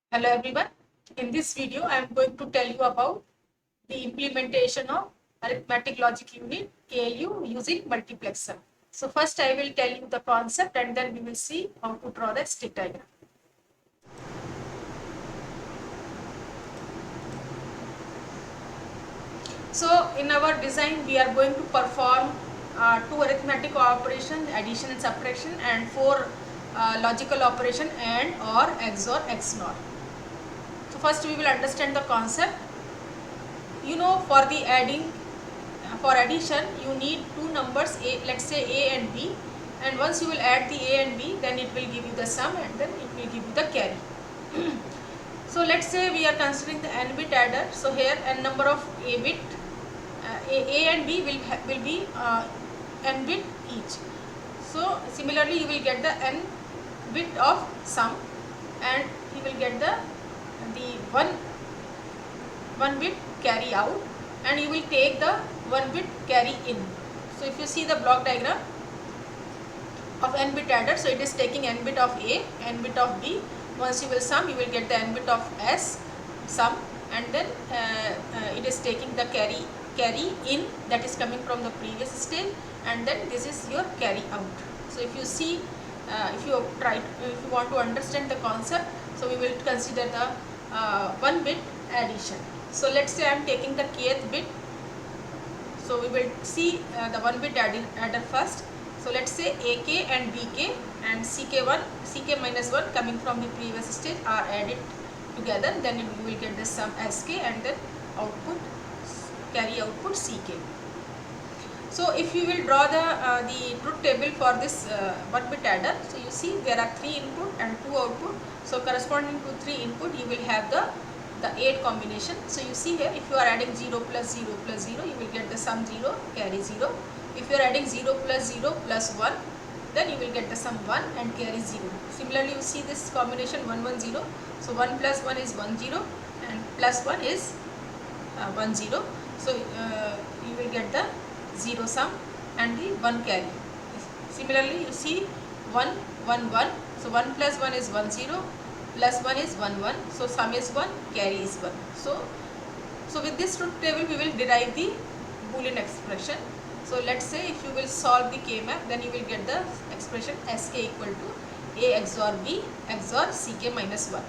Hello everyone. In this video, I am going to tell you about the implementation of arithmetic logic unit ALU using multiplexer. So first I will tell you the concept and then we will see how to draw the stick diagram. So in our design, we are going to perform two arithmetic operation, addition and subtraction, and four logical operation and or XOR XNOR. So first we will understand the concept. For the for addition you need two numbers, let's say a and b, and once you will add the a and b, then it will give you the sum and then it will give you the carry. So let's say we are considering the n bit adder. So here n number of a bit, a and b will be n bit each. So similarly you will get the n bit of sum and you will get the one bit carry out, and you will take the 1 bit carry in. So if you see the block diagram of n bit adder, so it is taking n bit of a, n bit of b. Once you will sum, you will get the n bit of s sum, and then it is taking the carry in, that is coming from the previous stage, and then this is your carry out. So if you see, if you want to understand the concept, so we will consider the 1 bit addition. So let's say I am taking the kth bit. So we will see the 1 bit adder first. So let's say AK and BK and CK minus 1 coming from the previous stage are added together, then you will get the sum SK and then output, carry output CK. So if you will draw the truth table for this 1 bit adder, so you see there are 3 input and 2 output. So corresponding to 3 input, you will have the 8 combination. So you see here, if you are adding 0 plus 0 plus 0, you will get the sum 0, carry 0. If you are adding 0 plus 0 plus 1, then you will get the sum 1 and carry 0. Similarly, you see this combination 1 1 0. So 1 plus 1 is 1 0 and plus 1 is 1 0. So you will get the 0 sum and the 1 carry. Similarly, you see 1 1 1. So 1 plus 1 is 1 0. Plus 1 is 1 1, so sum is 1, carry is 1. So with this truth table we will derive the Boolean expression. So let's say if you will solve the K-map, then you will get the expression SK equal to A XOR B XOR CK minus 1.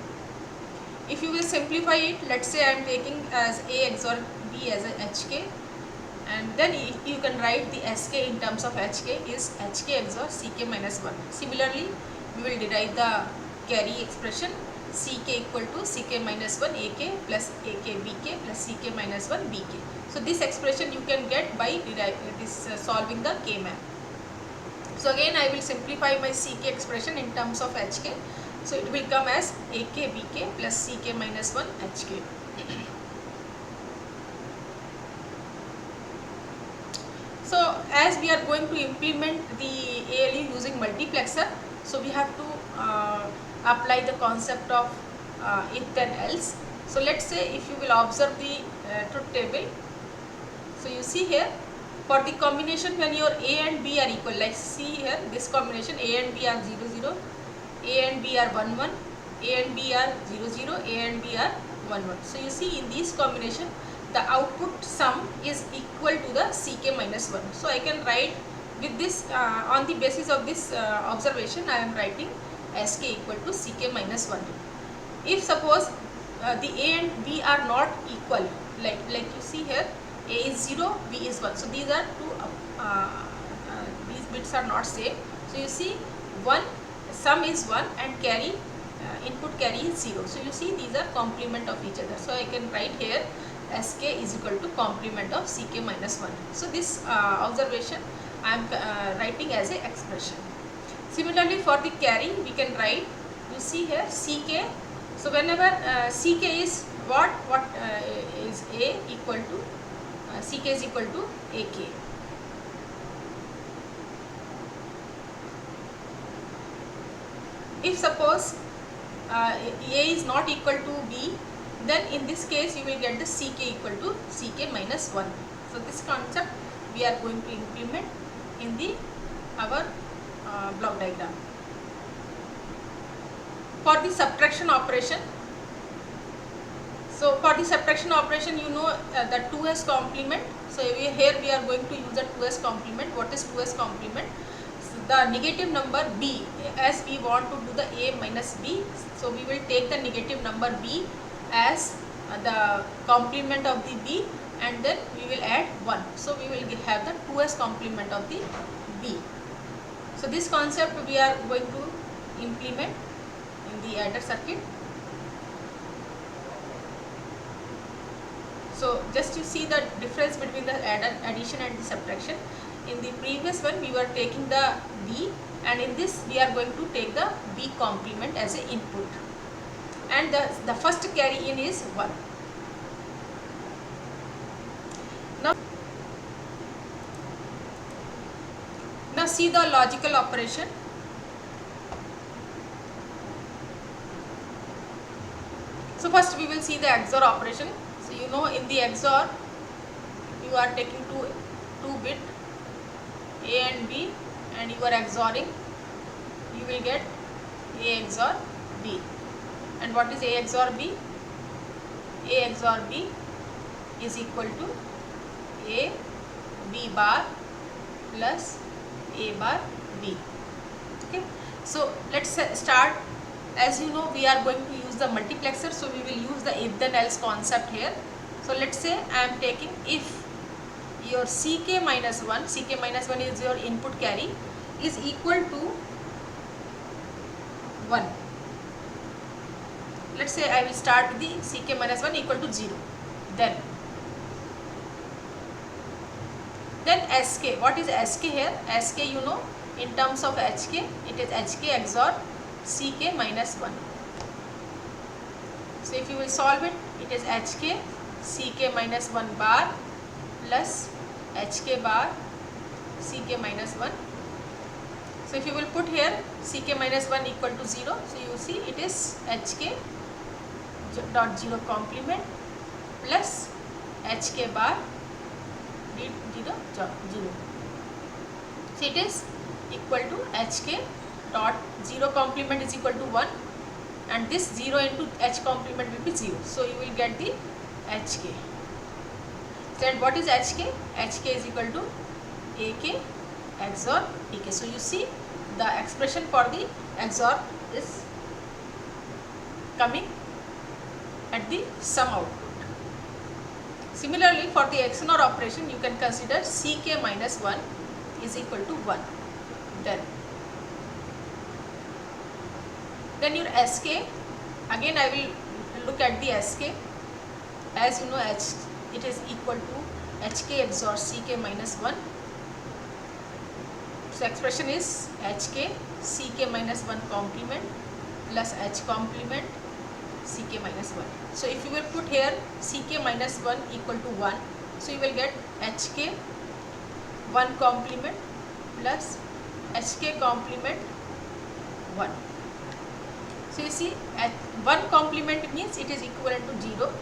If you will simplify it, let's say I am taking as A XOR B as a HK, and then you can write the SK in terms of HK is HK XOR CK minus 1. Similarly, we will derive the carry expression CK equal to CK minus 1 AK plus AK BK plus CK minus 1 BK. So this expression you can get by solving the K map. So again I will simplify my CK expression in terms of HK. So it will come as AK BK plus CK minus 1 HK. So as we are going to implement the ALU using multiplexer, so we have to apply the concept of if then else. So let's say if you will observe the truth table, so you see here for the combination when your A and B are equal, like see here this combination A and B are 0 0, A and B are 1 1, A and B are 0 0, A and B are 1 1. So you see in this combination the output sum is equal to the CK minus 1. So I can write with this on the basis of this observation, I am writing SK equal to CK minus 1. If suppose the A and B are not equal, like you see here, A is 0, B is 1. So these are two, these bits are not same. So you see one sum is 1 and carry input carry is 0. So you see these are complement of each other. So I can write here SK is equal to complement of CK minus 1. So this observation I am writing as a expression. Similarly for the carry we can write, you see here CK. So whenever CK is what is A equal to CK is equal to AK. If suppose A is not equal to B, then in this case you will get the CK equal to CK minus 1. So this concept we are going to implement in the our block diagram. For the subtraction operation, So for the subtraction operation, you know the 2s complement. So here we are going to use the 2s complement. What is 2s complement? So the negative number b, as we want to do the a minus b, so we will take the negative number b as the complement of the b, and then we will add 1. So we will have the 2s complement of the b. So this concept we are going to implement in the adder circuit. So just to see the difference between the addition and the subtraction. In the previous one we were taking the b, and in this we are going to take the b complement as an input, and the first carry in is 1. Now see the logical operation. So first we will see the XOR operation. So you know in the XOR you are taking two bit A and B, and you are XORing. You will get A XOR B. And what is A XOR B? A XOR B is equal to A B bar plus A bar B. Okay. So let's start. As you know, we are going to use the multiplexer, so we will use the if then else concept here. So let's say I am taking if your Ck minus 1 is your input carry, is equal to 1. Let's say I will start with the Ck minus 1 equal to 0. Then Sk. What is Sk here? Sk, you know, in terms of Hk, it is Hk XOR Ck minus 1. So if you will solve it, it is Hk Ck minus 1 bar plus Hk bar Ck minus 1. So if you will put here Ck minus 1 equal to 0, so you see it is Hk dot 0 complement plus Hk bar 0. So it is equal to Hk dot 0 complement is equal to 1, and this 0 into H complement will be 0. So you will get the Hk. Then what is Hk? Hk is equal to Ak XOR Dk. So you see the expression for the XOR is coming at the sum output. Similarly, for the XOR operation, you can consider Ck minus 1 is equal to 1. Then your Sk, again I will look at the Sk. As you know, it is equal to Hk XOR Ck minus 1. So expression is Hk Ck minus 1 complement plus H complement Ck minus 1. So if you will put here Ck minus 1 equal to 1, so you will get Hk 1 complement plus Hk complement 1. So you see, at 1 complement means it is equivalent to 0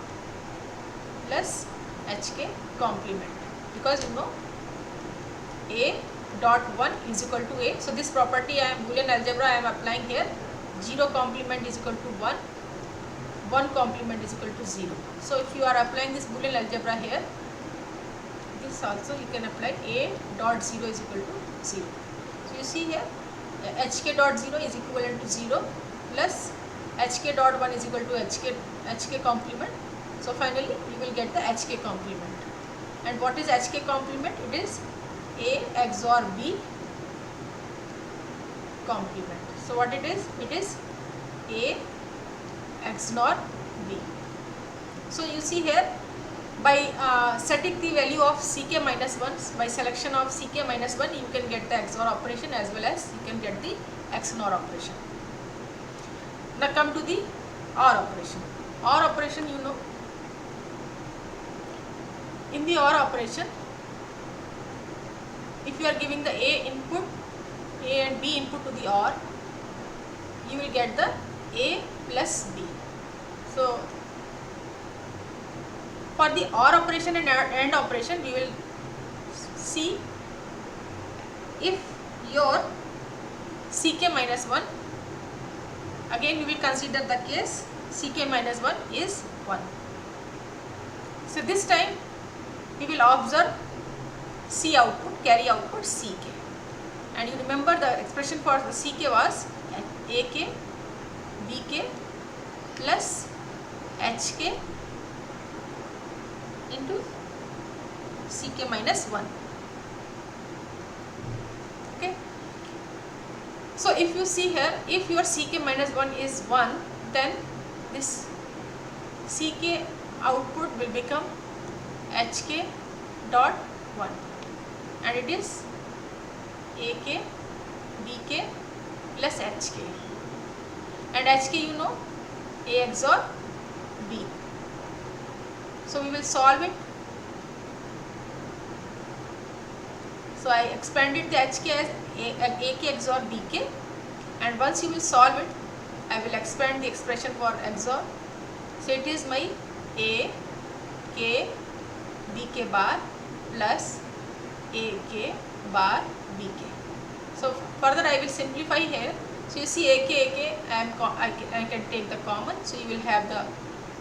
plus Hk complement, because you know A dot 1 is equal to A. So this property Boolean algebra I am applying here. 0 complement is equal to 1, 1 complement is equal to 0. So if you are applying this Boolean algebra here, this also you can apply A dot 0 is equal to 0. So you see here Hk dot 0 is equivalent to 0 plus Hk dot 1 is equal to Hk complement. So finally you will get the Hk complement. And what is Hk complement? It is A XOR B complement. So what it is? It is A XOR B. So you see here, by setting the value of Ck minus 1, by selection of Ck minus 1, you can get the XOR operation as well as you can get the XOR operation. Now come to the OR operation. OR operation, you know, in the OR operation, if you are giving the A input, A and B input to the OR, you will get the A plus B. So for the OR operation and AND operation, we will see if your Ck minus 1, again we will consider the case Ck minus 1 is 1. So this time we will observe C output, carry output Ck, and you remember the expression for the Ck was AK Bk plus Hk into Ck minus 1. Okay. So if you see here, if your Ck minus 1 is 1, then this Ck output will become Hk dot 1, and it is AK Bk plus Hk, and Hk you know A XOR B. So we will solve it. So I expanded the Hk as AK XOR Bk, and once you will solve it, I will expand the expression for XOR. So it is my A K Bk bar plus AK bar Bk. So further I will simplify here. So you see AK I can take the common. So you will have the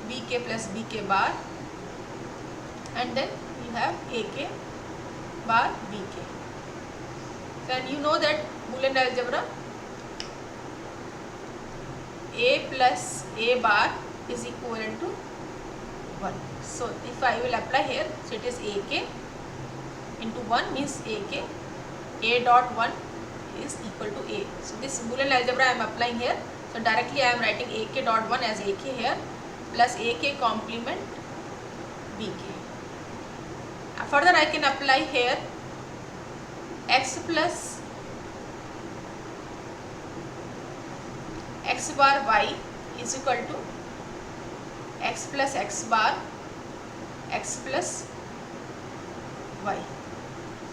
Bk plus Bk bar, and then you have AK bar Bk. Then you know that Boolean algebra, A plus A bar is equivalent to 1. So if I will apply here, so it is AK into 1 means AK, A dot 1 is equal to A. So this Boolean algebra I am applying here. So directly I am writing AK dot 1 as AK here plus AK complement Bk. Further I can apply here x plus x bar y is equal to x plus x bar x plus y.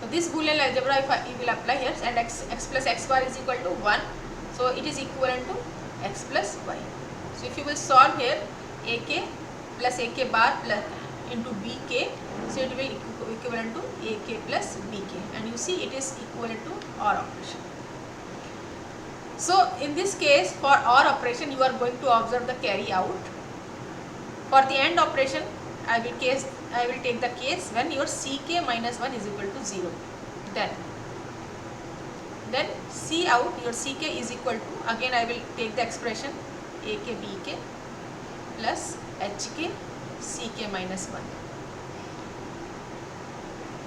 So this Boolean algebra if I will apply here, and x plus x bar is equal to 1, so it is equivalent to x plus y. So if you will solve here, AK plus AK bar plus into Bk, so it will be equivalent to AK plus Bk, and you see it is equivalent to OR operation. So in this case for OR operation you are going to observe the carry out. For the AND operation I will take the case when your Ck minus 1 is equal to 0. Then C out your Ck is equal to, again I will take the expression AK Bk plus Hk Ck minus 1.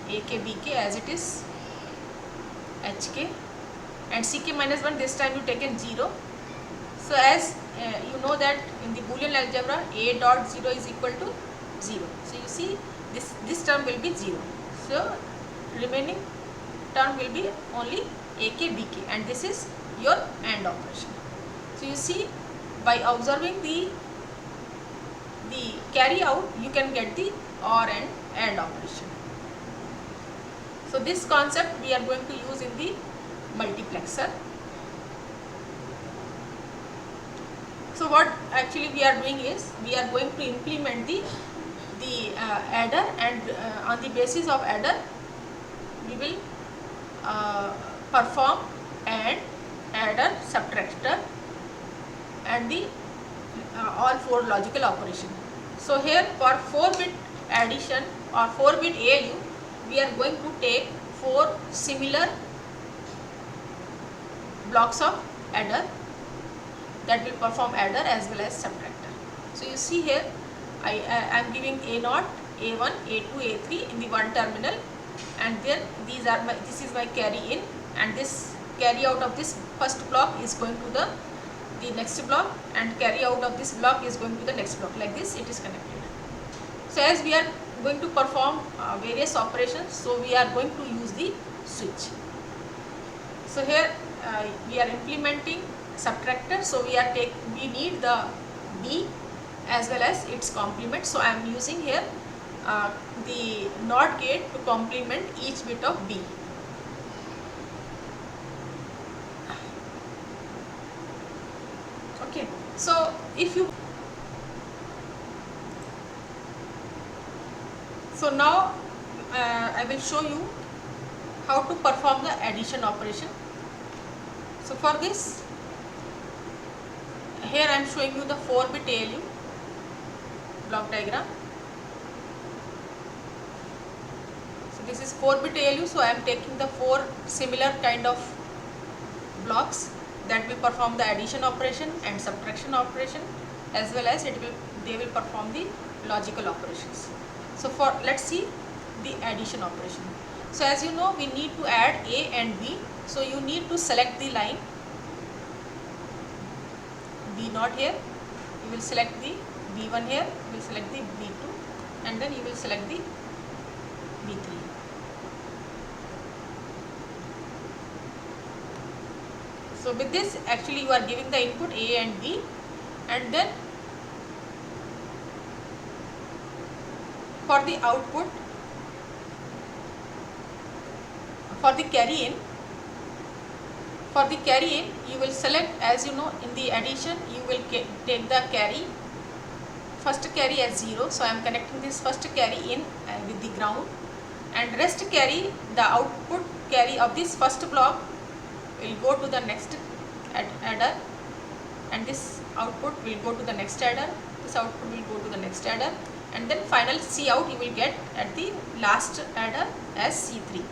AK Bk as it is, Hk, and Ck minus 1 this time you taken 0. So as you know that in the Boolean algebra A dot 0 is equal to 0. So you see this term will be 0. So remaining term will be only AK Bk, and this is your AND operation. So you see by observing the carry out you can get the OR and AND operation. So this concept we are going to use in the multiplexer. So what actually we are doing is we are going to implement the adder, and on the basis of adder we will perform AND, adder, subtractor, and the all 4 logical operation. So here for 4-bit addition or 4-bit ALU we are going to take 4 similar blocks of adder that will perform adder as well as subtractor. So you see here I am giving A0, A1, A2, A3 in the one terminal, and then this is my carry in, and this carry out of this first block is going to the next block, and carry out of this block is going to the next block. Like this it is connected. So as we are going to perform various operations, so we are going to use the switch. So here we are implementing subtractor, so we need the B as well as its complement. So I am using here the NOT gate to complement each bit of B. Okay, so if you now I will show you how to perform the addition operation. So for this, here I am showing you the 4-bit ALU block diagram. this is 4-bit ALU, so I am taking the 4 similar kind of blocks that will perform the addition operation and subtraction operation, as well as they will perform the logical operations. So let's see the addition operation. So as you know, we need to add A and B. So you need to select the line B0 here, you will select the B1 here, you will select the B2, and then you will select the B3. So with this, actually you are giving the input A and B, and then for the output, for the carry in, you will select, as you know, in the addition you will take the carry, first carry as 0, so I am connecting this first carry in with the ground, and rest carry, the output carry of this first block will go to the next adder, and this output will go to the next adder, this output will go to the next adder, and then final C out you will get at the last adder as C3.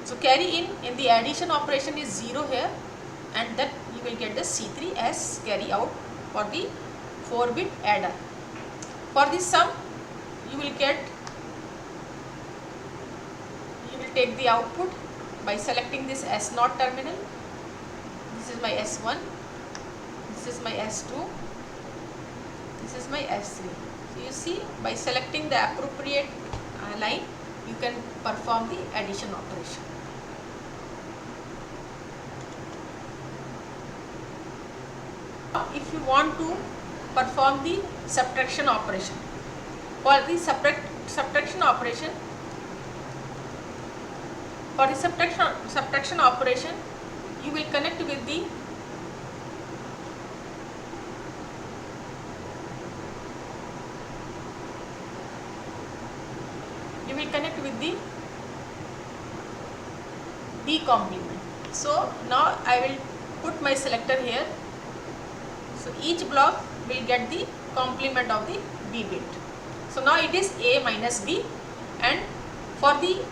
So carry in the addition operation is 0 here, and then you will get the C3 as carry out for the 4-bit adder. For the sum, you will take the output by selecting this S0 terminal. This is my S1, this is my S2, this is my S3. So you see, by selecting the appropriate line, you can perform the addition operation. If you want to perform the subtraction operation, for the subtraction operation, you will connect with the B complement. So now I will put my selector here. So each block will get the complement of the B bit. So now it is A minus B, and for the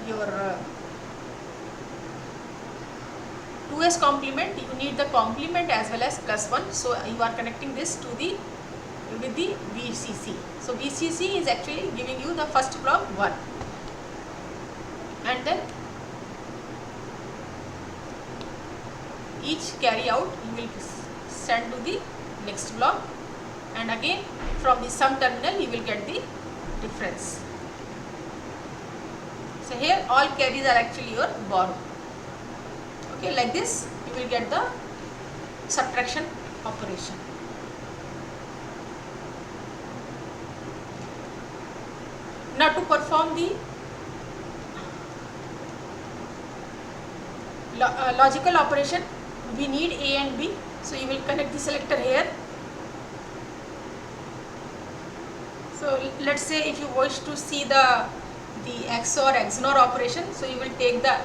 your 2s complement, you need the complement as well as +1. So you are connecting this to the with the VCC. So VCC is actually giving you the first block 1, and then each carry out you will send to the next block, and again from the sum terminal you will get the difference. So here all carries are actually your borrow. Okay, like this you will get the subtraction operation. Now to perform the logical operation, we need A and B. So you will connect the selector here. So let's say if you wish to see the XOR XNOR operation, so you will take the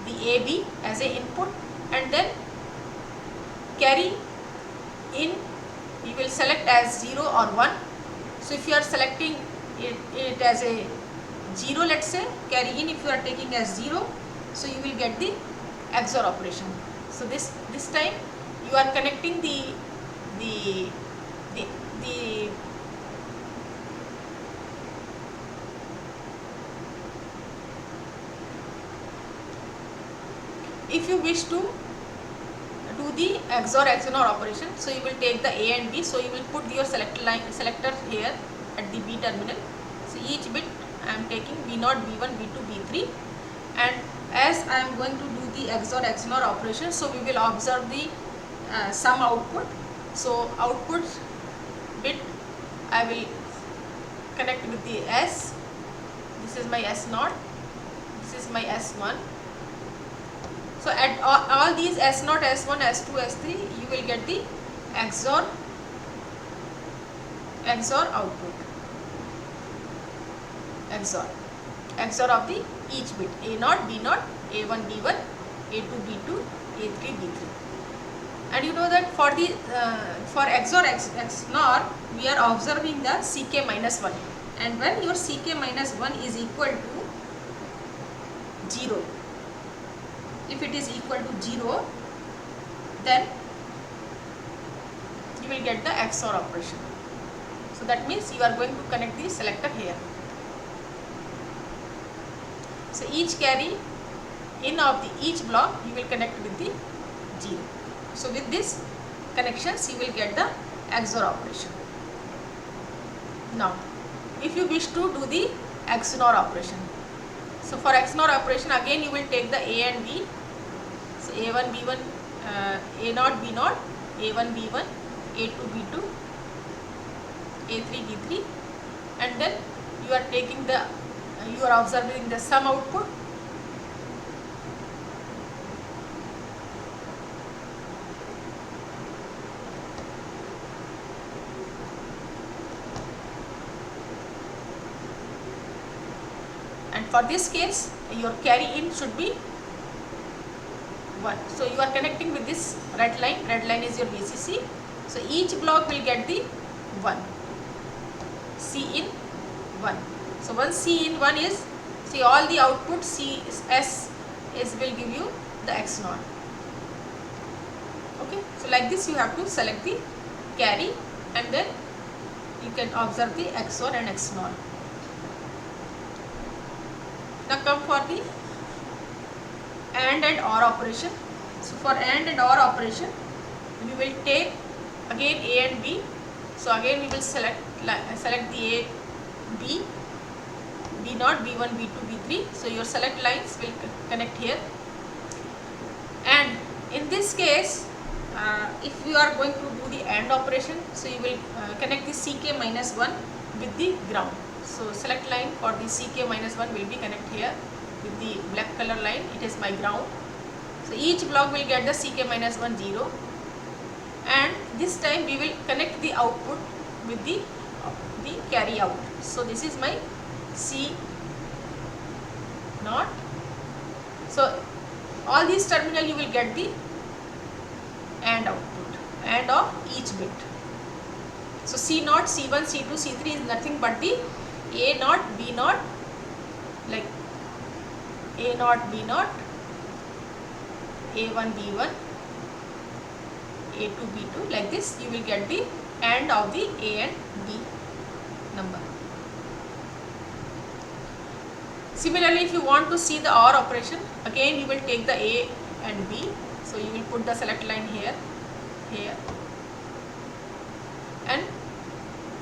AB as a input, and then carry in you will select as 0 or 1. So if you are selecting it as a 0, let's say, carry in if you are taking as 0, so you will get the XOR operation. So this time you are connecting if you wish to do the XOR XNOR operation, so you will take the A and B. So you will put your selector here at the B terminal. So each bit I am taking B0, B1, B2, B3, and as I am going to do the XOR XNOR operation, so we will observe the sum output. So output bit I will connect with the S. This is my S0, this is my S1. So at all these S0, S1, S2, S3, you will get the XOR output. XOR of the each bit A0, B0, A1, B1, A2 B2 A3 B3. And you know that for the for XOR XNOR we are observing the CK minus 1, and when your CK minus 1 is equal to 0, if it is equal to 0, then you will get the XOR operation. So that means you are going to connect the selector here. So each carry in of the each block you will connect with the 0. So with this connections you will get the XOR operation. Now if you wish to do the XNOR operation, so for XNOR operation again you will take the A and B. So A1 B1 A0 B0 A1 B1 A2 B2 A3 B3, and then you are taking the you are observing the sum output. And for this case your carry in should be 1. So you are connecting with this red line is your VCC. So each block will get the 1, C in 1. So once C in 1 is, see all the output C S is will give you the XNOR. Okay, so like this you have to select the carry, and then you can observe the XOR and XNOR. Now come for the AND and OR operation. So for AND and OR operation we will take again A and B. So again we will select the A, B, B0, B1, B2, B3. So your select lines will connect here. And in this case if you are going to do the AND operation, so you will connect the CK minus 1 with the ground. So select line for the CK minus 1 will be connect here with the black color line, it is my ground. So each block will get the CK minus 1 0, and this time we will connect the output with the carry out. So this is my C naught. So all these terminal you will get the AND output, AND of each bit. So C naught, C1, C2, C3 is nothing but the A naught, B naught, like A naught, B naught, A1, B1, A2, B2, like this you will get the AND of the A and B number. Similarly, if you want to see the OR operation, again you will take the A and B. So you will put the select line here, here, and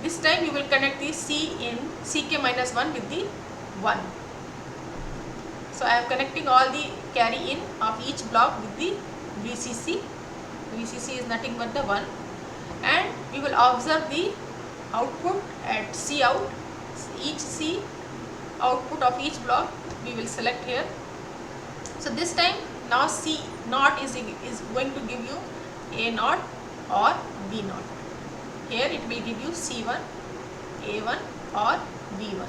this time you will connect the C in CK minus 1 with the 1. So I am connecting all the carry in of each block with the VCC. VCC is nothing but the 1, and we will observe the output at C out. Each C output of each block we will select here. So this time now C naught is going to give you A naught or B naught. Here it will give you C1, A1 or B1.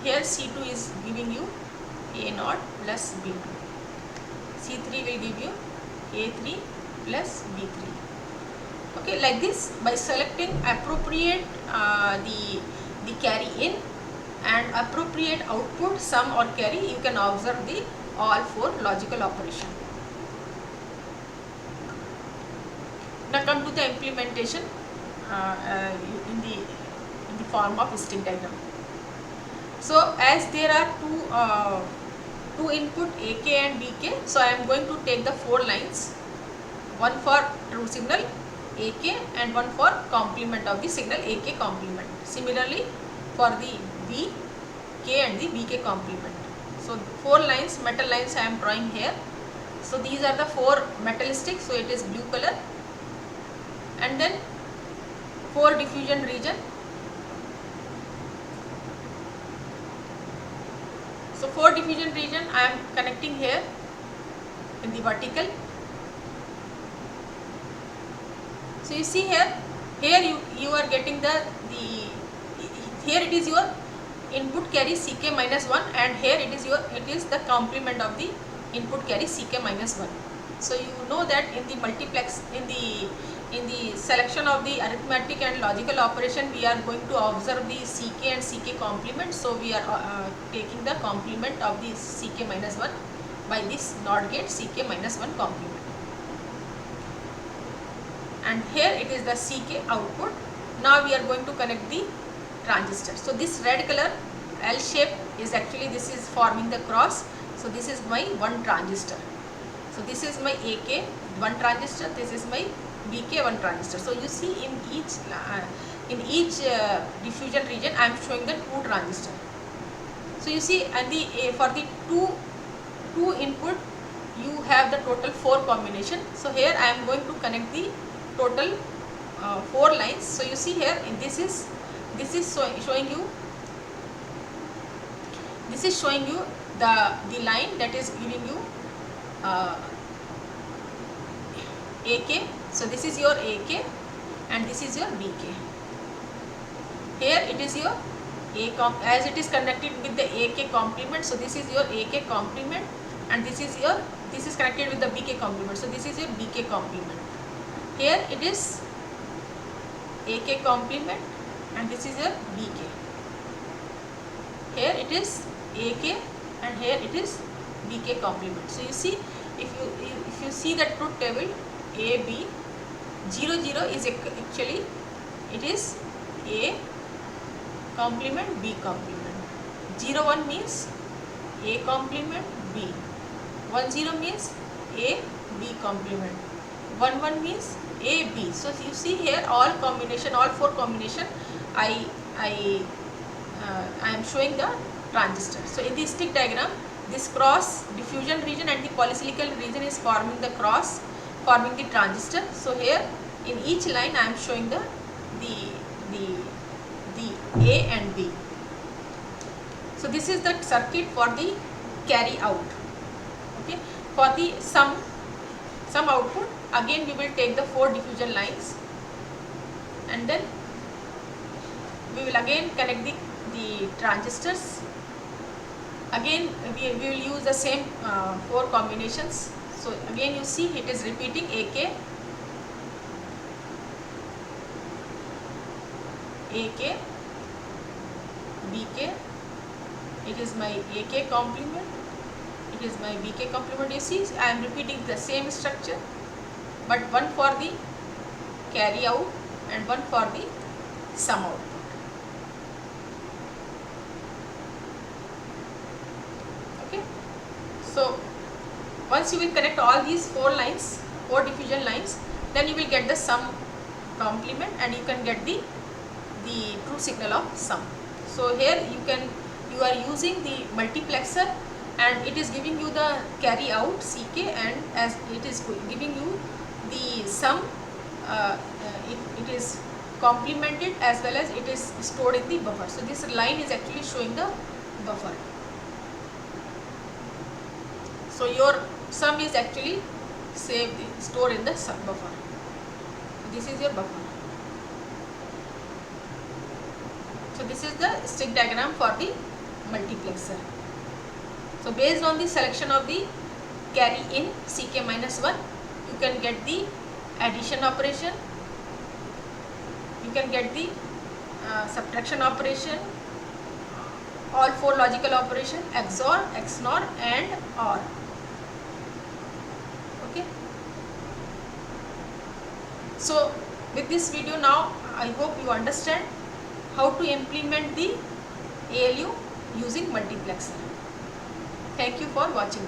Here C2 is giving you A naught plus B2. C3 will give you A3 plus B3. Okay, like this by selecting appropriate the carry in and appropriate output sum or carry, you can observe the all 4 logical operation. Now come to the implementation in the form of stick diagram. So as there are two input AK and BK, so I am going to take the 4 lines, one for true signal AK and one for complement of the signal AK complement. Similarly for the BK and the BK complement. So 4 lines, metal lines I am drawing here. So these are the 4 metal sticks, so it is blue color, and then 4 diffusion region. So 4 diffusion region I am connecting here in the vertical. So you see here you are getting here it is your input carry CK minus 1, and here it is the complement of the input carry Ck minus 1. So you know that in the multiplex, in the selection of the arithmetic and logical operation, we are going to observe the Ck and Ck complement. So we are taking the complement of the Ck minus 1 by this NOT gate Ck minus 1 complement. And here it is the Ck output. Now we are going to connect the transistor. So this red color L shape is actually, this is forming the cross. So this is my one transistor. So this is my AK one transistor. This is my BK one transistor. So you see in each diffusion region I am showing the two transistor. So you see, and for the two input you have the total 4 combination. So here I am going to connect the total 4 lines. So you see here, this is showing you, this is showing you the line that is giving you AK. So this is your AK and this is your BK. Here it is your as it is connected with the AK complement. So this is your AK complement, and this is connected with the BK complement. So this is your BK complement. Here it is AK complement and this is your BK. Here it is AK and here it is BK complement. So you see, if you see the truth table, AB 0 0 is actually, it is A complement B complement. 0 1 means A complement B. 1 0 means A B complement. 1 1 means A B. So you see here all combination, all 4 combination, I am showing the transistor. So in the stick diagram, this cross diffusion region and the polysilicon region is forming the cross, forming the transistor. So here in each line I am showing the A and B. So this is the circuit for the carry out. Okay, for the sum output, again we will take the 4 diffusion lines and then we will again connect the transistors. Again we will use the same 4 combinations. So again you see it is repeating AK, BK, it is my AK complement, it is my BK complement. You see I am repeating the same structure, but one for the carry out and one for the sum output. Okay, so once you will connect all these 4 lines, 4 diffusion lines, then you will get the sum complement and you can get the true signal of sum. So here you are using the multiplexer and it is giving you the carry out Ck, and as it is giving you the sum, it is complemented as well as it is stored in the buffer. So this line is actually showing the buffer. So your sum is actually stored in the sum buffer. So this is your buffer. So this is the stick diagram for the multiplexer. So based on the selection of the carry in Ck minus 1, you can get the addition operation, you can get the subtraction operation, all 4 logical operation, XOR, XNOR and OR. Okay. So with this video now, I hope you understand how to implement the ALU using multiplexer. Thank you for watching.